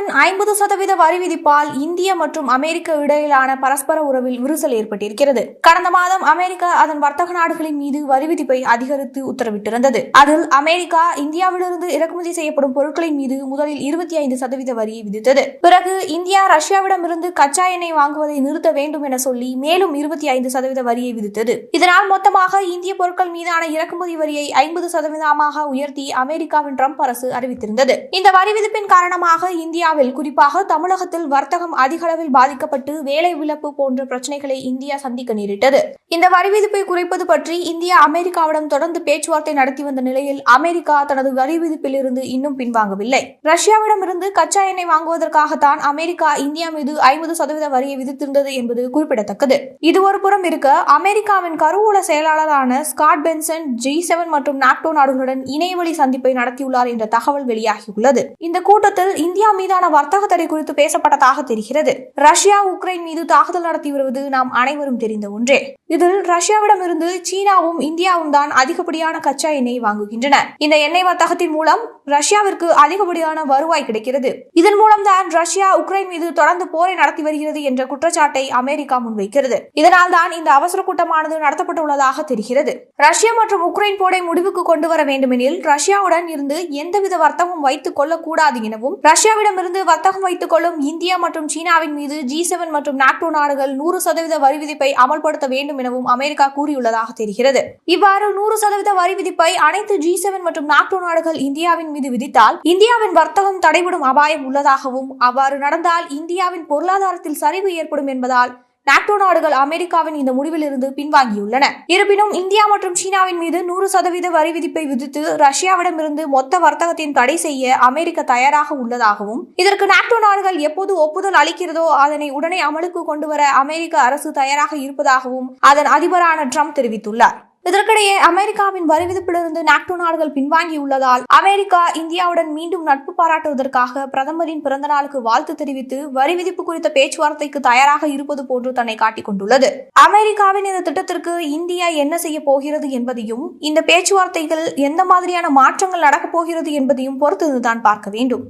ட்ரம்பின் 50% வரி விதிப்பால் இந்திய மற்றும் அமெரிக்க இடையிலான பரஸ்பர உறவில் விரிசல் ஏற்பட்டிருக்கிறது. கடந்த மாதம் அமெரிக்கா அதன் வர்த்தக நாடுகளின் மீது வரி விதிப்பை அதிகரித்து உத்தரவிட்டிருந்தது. அதில் அமெரிக்கா இந்தியாவிலிருந்து இறக்குமதி செய்யப்படும் பொருட்களின் மீது முதலில் 25% வரியை விதித்தது. பிறகு இந்தியா ரஷ்யாவிடமிருந்து கச்சா எண்ணெய் வாங்குவதை நிறுத்த வேண்டும் என சொல்லி மேலும் 25% வரியை விதித்தது. இதனால் மொத்தமாக இந்திய பொருட்கள் மீதான இறக்குமதி வரியை 50% உயர்த்தி அமெரிக்காவின் ட்ரம்ப் அரசு அறிவித்திருந்தது. இந்த வரி விதிப்பின் காரணமாக இந்தியாவில், குறிப்பாக தமிழகத்தில் வர்த்தகம் அதிக அளவில் பாதிக்கப்பட்டு வேலை இழப்பு போன்ற பிரச்சனைகளை இந்தியா சந்திக்க நேரிட்டது. இந்த வரி விதிப்பை குறைப்பது பற்றி இந்தியா அமெரிக்காவிடம் தொடர்ந்து பேச்சுவார்த்தை நடத்தி வந்த நிலையில் அமெரிக்கா தனது வரி விதிப்பில் இருந்து இன்னும் பின்வாங்கவில்லை. ரஷ்யாவிடமிருந்து கச்சா எண்ணெய் வாங்குவதற்காகத்தான் அமெரிக்கா இந்தியா மீது 50% வரியை விதித்திருந்தது என்பது குறிப்பிடத்தக்கது. இது ஒரு புறம் இருக்க, அமெரிக்காவின் கருவூல செயலாளரான ஸ்காட் பென்சன் G7 மற்றும் நாட்டோ நாடுகளுடன் இணையவழி சந்திப்பை நடத்தியுள்ளார் என்ற தகவல் வெளியாகியுள்ளது. இந்த கூட்டத்தில் இந்தியா மீதான வர்த்தக தடை குறித்து பேசப்பட்டதாக தெரிகிறது. ரஷ்யா உக்ரைன் மீது தாக்குதல் நடத்தி வருவது நாம் அனைவரும் தெரிந்த ஒன்றே. இதில் ரஷ்யாவிடமிருந்து சீனாவும் இந்தியாவும் தான் அதிகப்படியான கச்சா எண்ணெய் வாங்குகின்றன. இந்த எண்ணெய் வர்த்தகத்தின் மூலம் ரஷ்யாவிற்கு அதிகப்படியான வருவாய் கிடைக்கிறது. இதன் மூலம் தான் ரஷ்யா உக்ரைன் மீது தொடர்ந்து போரை நடத்தி வருகிறது என்ற குற்றச்சாட்டை அமெரிக்கா முன்வைக்கிறது. இதனால் தான் இந்த அவசர கூட்டமானது நடத்தப்பட்டுள்ளதாக தெரிகிறது. ரஷ்யா மற்றும் உக்ரைன் போரை முடிவுக்கு கொண்டு வர வேண்டுமெனில் ரஷ்யாவுடன் இருந்து எந்தவித வர்த்தகம் வைத்துக் கொள்ளக்கூடாது எனவும், ரஷ்யாவிடமிருந்து வர்த்தகம் வைத்துக் கொள்ளும் இந்தியா மற்றும் சீனாவின் மீது G7 மற்றும் நாட்டோ நாடுகள் 100% வரி விதிப்பை அமல்படுத்த வேண்டும் எனவும் அமெரிக்கா கூறியுள்ளதாக தெரிகிறது. இவ்வாறு 100% வரி விதிப்பை அனைத்து G7 மற்றும் நாட்டோ நாடுகள் இந்தியாவின் மீது விதித்தால் இந்தியாவின் வர்த்தகம் தடைபடும் அபாயம் உள்ளதாகவும், அவ்வாறு நடந்தால் இந்தியாவின் பொருளாதாரத்தில் சரிவு ஏற்படும் என்பதால் நாட்டோ நாடுகள் அமெரிக்காவின் இந்த முடிவில் இருந்து பின்வாங்கியுள்ளன. இருப்பினும் இந்தியா மற்றும் சீனாவின் மீது 100% வரி விதிப்பை விதித்து ரஷ்யாவிடமிருந்து மொத்த வர்த்தகத்தையும் தடை செய்ய அமெரிக்கா தயாராக உள்ளதாகவும், இதற்கு நாட்டோ நாடுகள் எப்போது ஒப்புதல் அளிக்கிறதோ அதனை உடனே அமலுக்கு கொண்டு வர அமெரிக்க அரசு தயாராக இருப்பதாகவும் அதன் அதிபரான ட்ரம்ப் தெரிவித்துள்ளார். இதற்கிடையே அமெரிக்காவின் வரி விதிப்பிலிருந்து நாட்டோ நாடுகள் பின்வாங்கியுள்ளதால் அமெரிக்கா இந்தியாவுடன் மீண்டும் நட்பு பாராட்டுவதற்காக பிரதமரின் பிறந்த நாளுக்கு வாழ்த்து தெரிவித்து வரி விதிப்பு குறித்த பேச்சுவார்த்தைக்கு தயாராக இருப்பது போன்று தன்னை காட்டிக் கொண்டுள்ளது. அமெரிக்காவின் இந்த திட்டத்திற்கு இந்தியா என்ன செய்ய போகிறது என்பதையும், இந்த பேச்சுவார்த்தைகள் எந்த மாதிரியான மாற்றங்கள் நடக்கப் போகிறது என்பதையும் பொறுத்திருந்துதான் பார்க்க வேண்டும்.